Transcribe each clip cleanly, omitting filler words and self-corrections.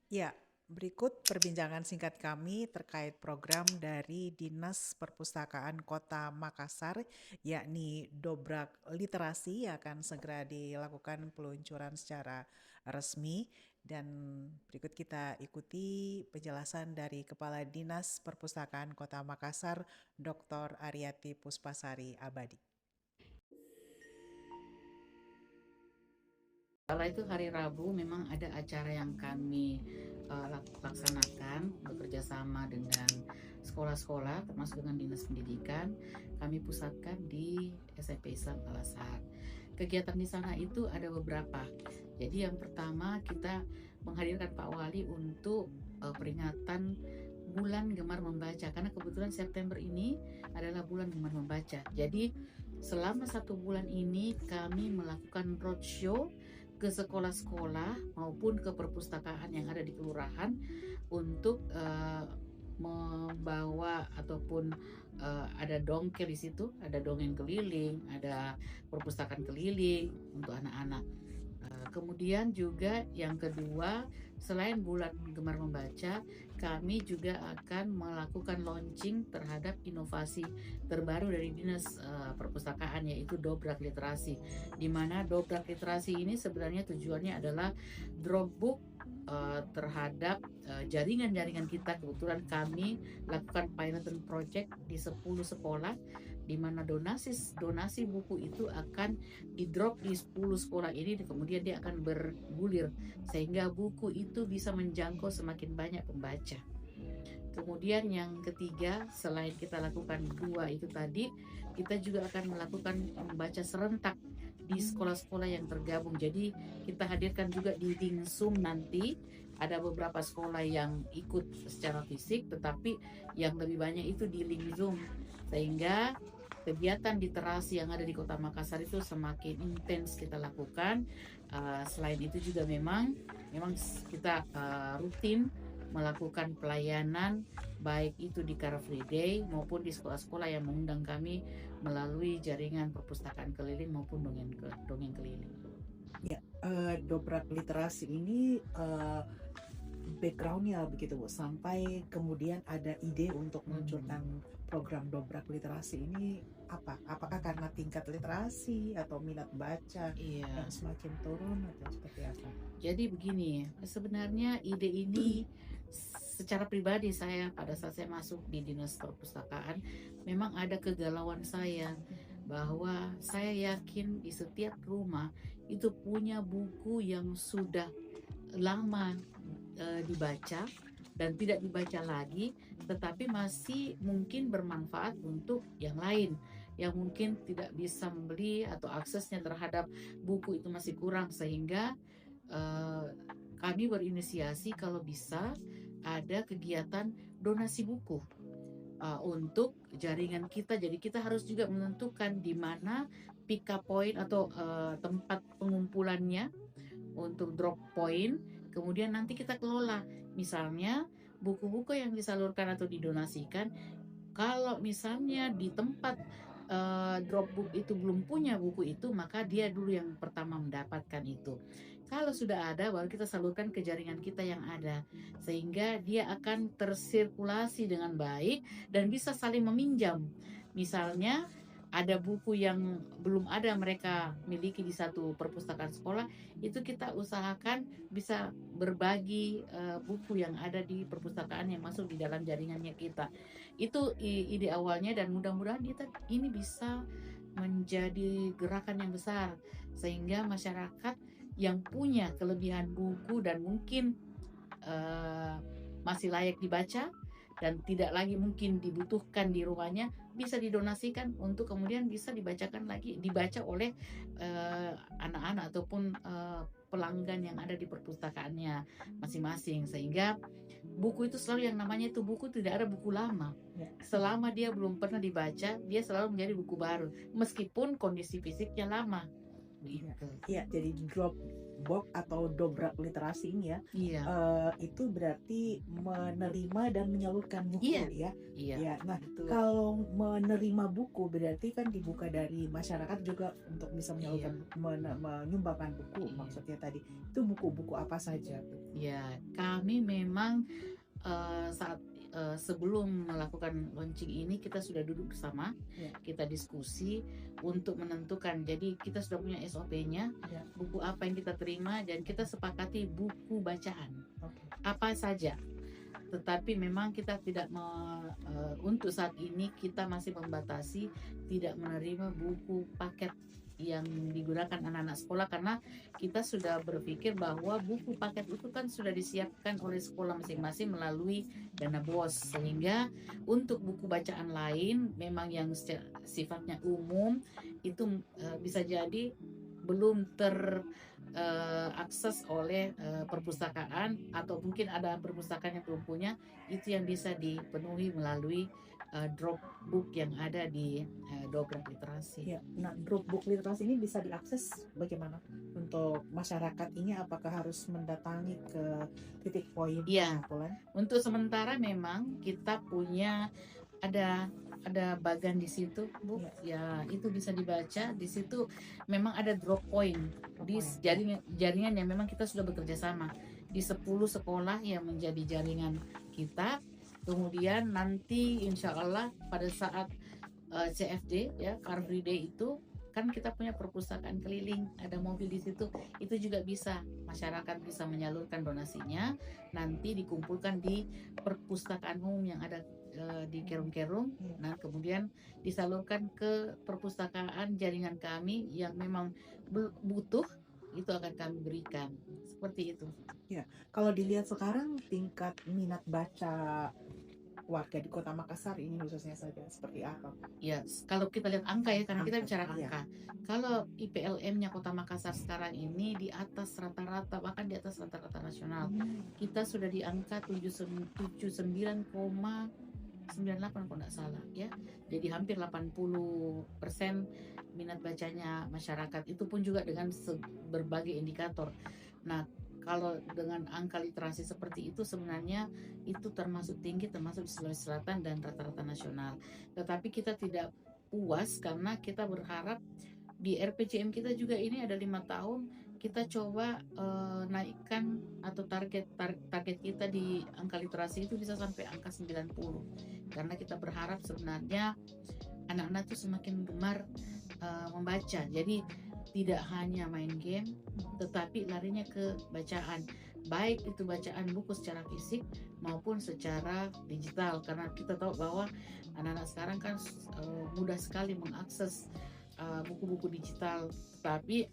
Ya, berikut perbincangan singkat kami terkait program dari Dinas Perpustakaan Kota Makassar, yakni Dobrak Literasi yang akan segera dilakukan peluncuran secara resmi. Dan berikut kita ikuti penjelasan dari Kepala Dinas Perpustakaan Kota Makassar, Dr. Aryati Puspasari Abadi. Kala itu hari Rabu memang ada acara yang kami laksanakan bekerja sama dengan sekolah-sekolah termasuk dengan Dinas Pendidikan. Kami pusatkan di SMP Islam Al Azhar. Kegiatan di sana itu ada beberapa. Jadi yang pertama kita menghadirkan Pak Wali untuk peringatan bulan gemar membaca, karena kebetulan September ini adalah bulan gemar membaca. Jadi selama 1 bulan ini kami melakukan roadshow ke sekolah-sekolah maupun ke perpustakaan yang ada di kelurahan untuk membawa ataupun ada dongkel di situ, ada dongeng keliling, ada perpustakaan keliling untuk anak-anak. Kemudian juga yang kedua, selain bulan gemar membaca, kami juga akan melakukan launching terhadap inovasi terbaru dari Dinas Perpustakaan, yaitu Dobrak Literasi. Di mana Dobrak Literasi ini sebenarnya tujuannya adalah dropbook terhadap jaringan-jaringan kita. Kebetulan kami lakukan pilot project di 10 sekolah, di mana donasi buku itu akan di drop di 10 sekolah ini, kemudian dia akan bergulir sehingga buku itu bisa menjangkau semakin banyak pembaca. Kemudian yang ketiga, selain kita lakukan dua itu tadi, kita juga akan melakukan membaca serentak di sekolah-sekolah yang tergabung. Jadi kita hadirkan juga di Dingsum nanti. Ada beberapa sekolah yang ikut secara fisik, tetapi yang lebih banyak itu di link Zoom. Sehingga kegiatan literasi yang ada di Kota Makassar itu semakin intens kita lakukan. Selain itu juga memang kita rutin melakukan pelayanan baik itu di Car Free Day maupun di sekolah-sekolah yang mengundang kami melalui jaringan perpustakaan keliling maupun dongeng keliling. Ya, Dobrak Literasi ini backgroundnya begitu Bu, sampai kemudian ada ide untuk meluncurkan program Dobrak Literasi ini apa? Apakah karena tingkat literasi atau minat baca Iya. yang semakin turun atau seperti apa? Jadi begini, sebenarnya ide ini secara pribadi saya pada saat saya masuk di Dinas Perpustakaan memang ada kegalauan saya bahwa saya yakin di setiap rumah itu punya buku yang sudah lama dibaca dan tidak dibaca lagi, tetapi masih mungkin bermanfaat untuk yang lain yang mungkin tidak bisa membeli atau aksesnya terhadap buku itu masih kurang, sehingga eh, kami berinisiasi kalau bisa ada kegiatan donasi buku untuk jaringan kita. Jadi kita harus juga menentukan di mana pick up point atau tempat pengumpulannya untuk drop point, kemudian nanti kita kelola. Misalnya buku-buku yang disalurkan atau didonasikan, kalau misalnya di tempat dropbook itu belum punya buku itu, maka dia dulu yang pertama mendapatkan itu. Kalau sudah ada, baru kita salurkan ke jaringan kita yang ada, sehingga dia akan tersirkulasi dengan baik dan bisa saling meminjam. Misalnya ada buku yang belum ada mereka miliki di satu perpustakaan sekolah, itu kita usahakan bisa berbagi buku yang ada di perpustakaan yang masuk di dalam jaringannya kita. Itu ide awalnya, dan mudah-mudahan ini bisa menjadi gerakan yang besar sehingga masyarakat yang punya kelebihan buku dan mungkin uh, masih layak dibaca dan tidak lagi mungkin dibutuhkan di rumahnya, bisa didonasikan untuk kemudian bisa dibaca oleh anak-anak ataupun pelanggan yang ada di perpustakaannya masing-masing, sehingga buku itu selalu yang namanya itu buku, tidak ada buku lama. Selama dia belum pernah dibaca, dia selalu menjadi buku baru meskipun kondisi fisiknya lama gitu. Iya, jadi drop box atau dobrak literasi ini ya, Iya, itu berarti menerima dan menyalurkan iya, buku ya. iya, Ya, nah betul. kalau menerima buku berarti kan dibuka dari masyarakat juga untuk bisa Iya, menyalurkan menyumbangkan buku iya, maksudnya tadi. Itu buku-buku apa saja tuh? iya. Kami memang saat sebelum melakukan launching ini kita sudah duduk bersama, Ya, kita diskusi untuk menentukan. Jadi kita sudah punya SOP-nya, ya, buku apa yang kita terima dan kita sepakati buku bacaan oke. apa saja. Tetapi memang kita tidak untuk saat ini kita masih membatasi tidak menerima buku paket yang digunakan anak-anak sekolah, karena kita sudah berpikir bahwa buku paket itu kan sudah disiapkan oleh sekolah masing-masing melalui dana BOS, sehingga untuk buku bacaan lain memang yang sifatnya umum itu bisa jadi belum akses oleh perpustakaan, atau mungkin ada perpustakaan yang belum punya, itu yang bisa dipenuhi melalui drop book yang ada di Dobrak Literasi. Ya, nah dropbox literasi ini bisa diakses bagaimana? Untuk masyarakat ini apakah harus mendatangi ke titik poin Iya, pengumpulan? untuk sementara memang kita punya ada bagan di situ, Bu. Ya, itu bisa dibaca. Di situ memang ada drop point di jaringan yang memang kita sudah bekerja sama di 10 sekolah yang menjadi jaringan kita. Kemudian nanti insya Allah pada saat CFD ya, Car Free Day itu kan kita punya perpustakaan keliling, ada mobil di situ, itu juga bisa masyarakat bisa menyalurkan donasinya, nanti dikumpulkan di perpustakaan umum yang ada di Kerung-Kerung. Nah, kemudian disalurkan ke perpustakaan jaringan kami yang memang butuh, itu akan kami berikan seperti itu. Ya, kalau dilihat sekarang tingkat minat baca warga di Kota Makassar ini khususnya saja seperti apa? Ya, kalau kita lihat angka ya, karena kita Angka, bicara iya. angka. Kalau IPLM-nya Kota Makassar sekarang ini di atas rata-rata, bahkan di atas rata-rata nasional. Kita sudah di angka 79,98 kalau nggak salah ya. Jadi hampir 80% minat bacanya masyarakat. Itu pun juga dengan berbagai indikator. Nah, kalau dengan angka literasi seperti itu sebenarnya itu termasuk tinggi, termasuk di Sulawesi Selatan dan rata-rata nasional. Tetapi kita tidak puas karena kita berharap di RPJM kita juga ini ada 5 tahun, kita coba naikkan atau target kita di angka literasi itu bisa sampai angka 90, karena kita berharap sebenarnya anak-anak itu semakin gemar membaca. Jadi tidak hanya main game, tetapi larinya ke bacaan, baik itu bacaan buku secara fisik maupun secara digital, karena kita tahu bahwa anak-anak sekarang kan mudah sekali mengakses buku-buku digital. Tetapi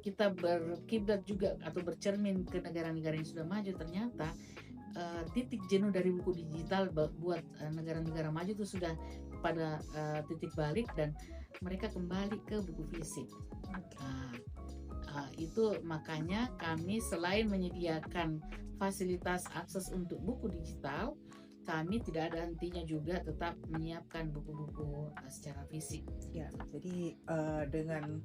kita berkiblat juga atau bercermin ke negara-negara yang sudah maju, ternyata titik jenuh dari buku digital buat negara-negara maju itu sudah pada titik balik dan mereka kembali ke buku fisik. Itu makanya kami selain menyediakan fasilitas akses untuk buku digital, kami tidak ada hentinya juga tetap menyiapkan buku-buku secara fisik. Ya, jadi dengan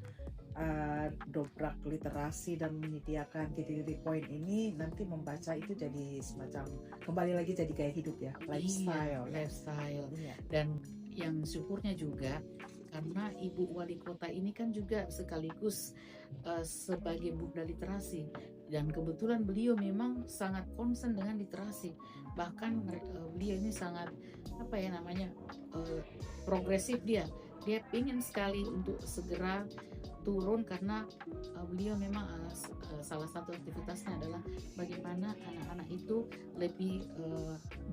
dobrak literasi dan menyediakan titik-titik poin ini nanti membaca itu jadi semacam kembali lagi jadi gaya hidup ya, lifestyle. Iya, lifestyle. Iya. Dan yang syukurnya juga karena Ibu Wali Kota ini kan juga sekaligus sebagai Bunda Literasi, dan kebetulan beliau memang sangat concern dengan literasi. Bahkan beliau ini sangat progresif, dia ingin sekali untuk segera turun karena beliau memang salah satu aktivitasnya adalah bagaimana anak-anak itu lebih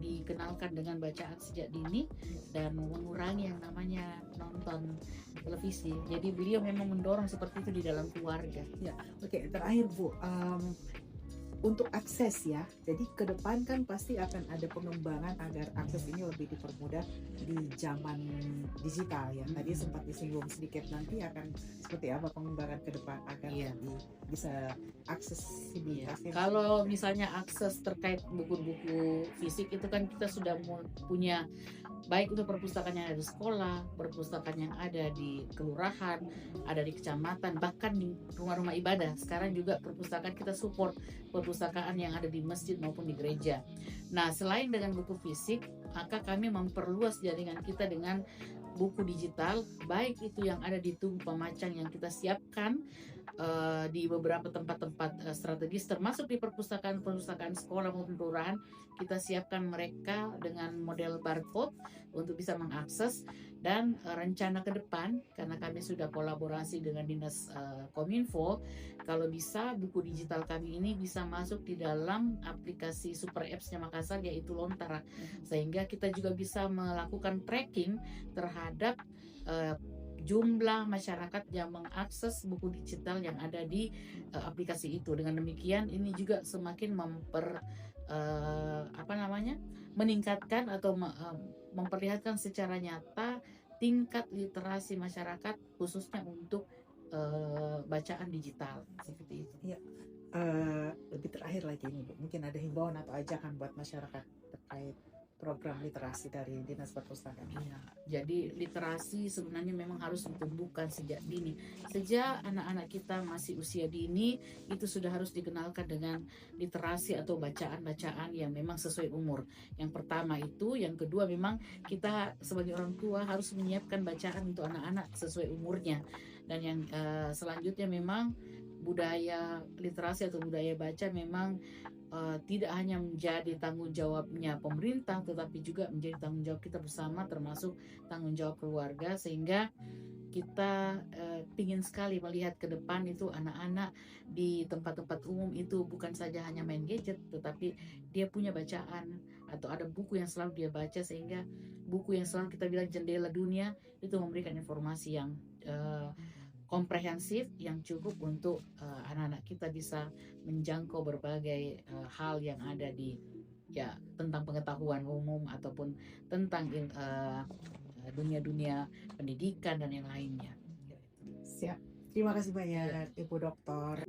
dikenalkan dengan bacaan sejak dini dan mengurangi yang namanya nonton televisi. Jadi beliau memang mendorong seperti itu di dalam keluarga. Ya, oke. Terakhir Bu, untuk akses ya. Jadi ke depan kan pasti akan ada pengembangan agar akses ini lebih dipermudah di zaman digital ya. Tadi sempat disinggung sedikit, nanti akan seperti apa pengembangan ke depan agar Iya. bisa Iya, aksesibilitasnya bisa kalau ditingkatkan. misalnya akses terkait buku-buku fisik itu kan kita sudah punya, baik itu perpustakaan yang ada di sekolah, perpustakaan yang ada di kelurahan, ada di kecamatan, bahkan di rumah-rumah ibadah. Sekarang juga perpustakaan kita support perpustakaan yang ada di masjid maupun di gereja. Nah, selain dengan buku fisik, maka kami memperluas jaringan kita dengan buku digital, baik itu yang ada di tugu pemacang yang kita siapkan di beberapa tempat-tempat strategis, termasuk di perpustakaan-perpustakaan sekolah maupun kelurahan. Kita siapkan mereka dengan model barcode untuk bisa mengakses, dan rencana ke depan karena kami sudah kolaborasi dengan dinas Kominfo, kalau bisa buku digital kami ini bisa masuk di dalam aplikasi super apps-nya Makassar, yaitu Lontara, sehingga kita juga bisa melakukan tracking terhadap uh, jumlah masyarakat yang mengakses buku digital yang ada di aplikasi itu. Dengan demikian ini juga semakin meningkatkan atau memperlihatkan secara nyata tingkat literasi masyarakat, khususnya untuk bacaan digital seperti itu. Ya, lebih terakhir lagi ini Bu, mungkin ada himbauan atau ajakan buat masyarakat terkait program literasi dari Dinas Perpustakaan. Iya, jadi literasi sebenarnya memang harus ditumbuhkan sejak dini. Sejak anak-anak kita masih usia dini, itu sudah harus dikenalkan dengan literasi atau bacaan-bacaan yang memang sesuai umur. Yang pertama itu, yang kedua memang kita sebagai orang tua harus menyiapkan bacaan untuk anak-anak sesuai umurnya. Dan yang selanjutnya memang budaya literasi atau budaya baca memang tidak hanya menjadi tanggung jawabnya pemerintah, tetapi juga menjadi tanggung jawab kita bersama, termasuk tanggung jawab keluarga, sehingga kita ingin sekali melihat ke depan itu anak-anak di tempat-tempat umum itu bukan saja hanya main gadget, tetapi dia punya bacaan atau ada buku yang selalu dia baca, sehingga buku yang selalu kita bilang jendela dunia itu memberikan informasi yang komprehensif, yang cukup untuk anak-anak kita bisa menjangkau berbagai hal yang ada di, ya, tentang pengetahuan umum ataupun tentang dunia-dunia pendidikan dan yang lainnya. Siap. Terima kasih Ya. banyak Ibu Doktor.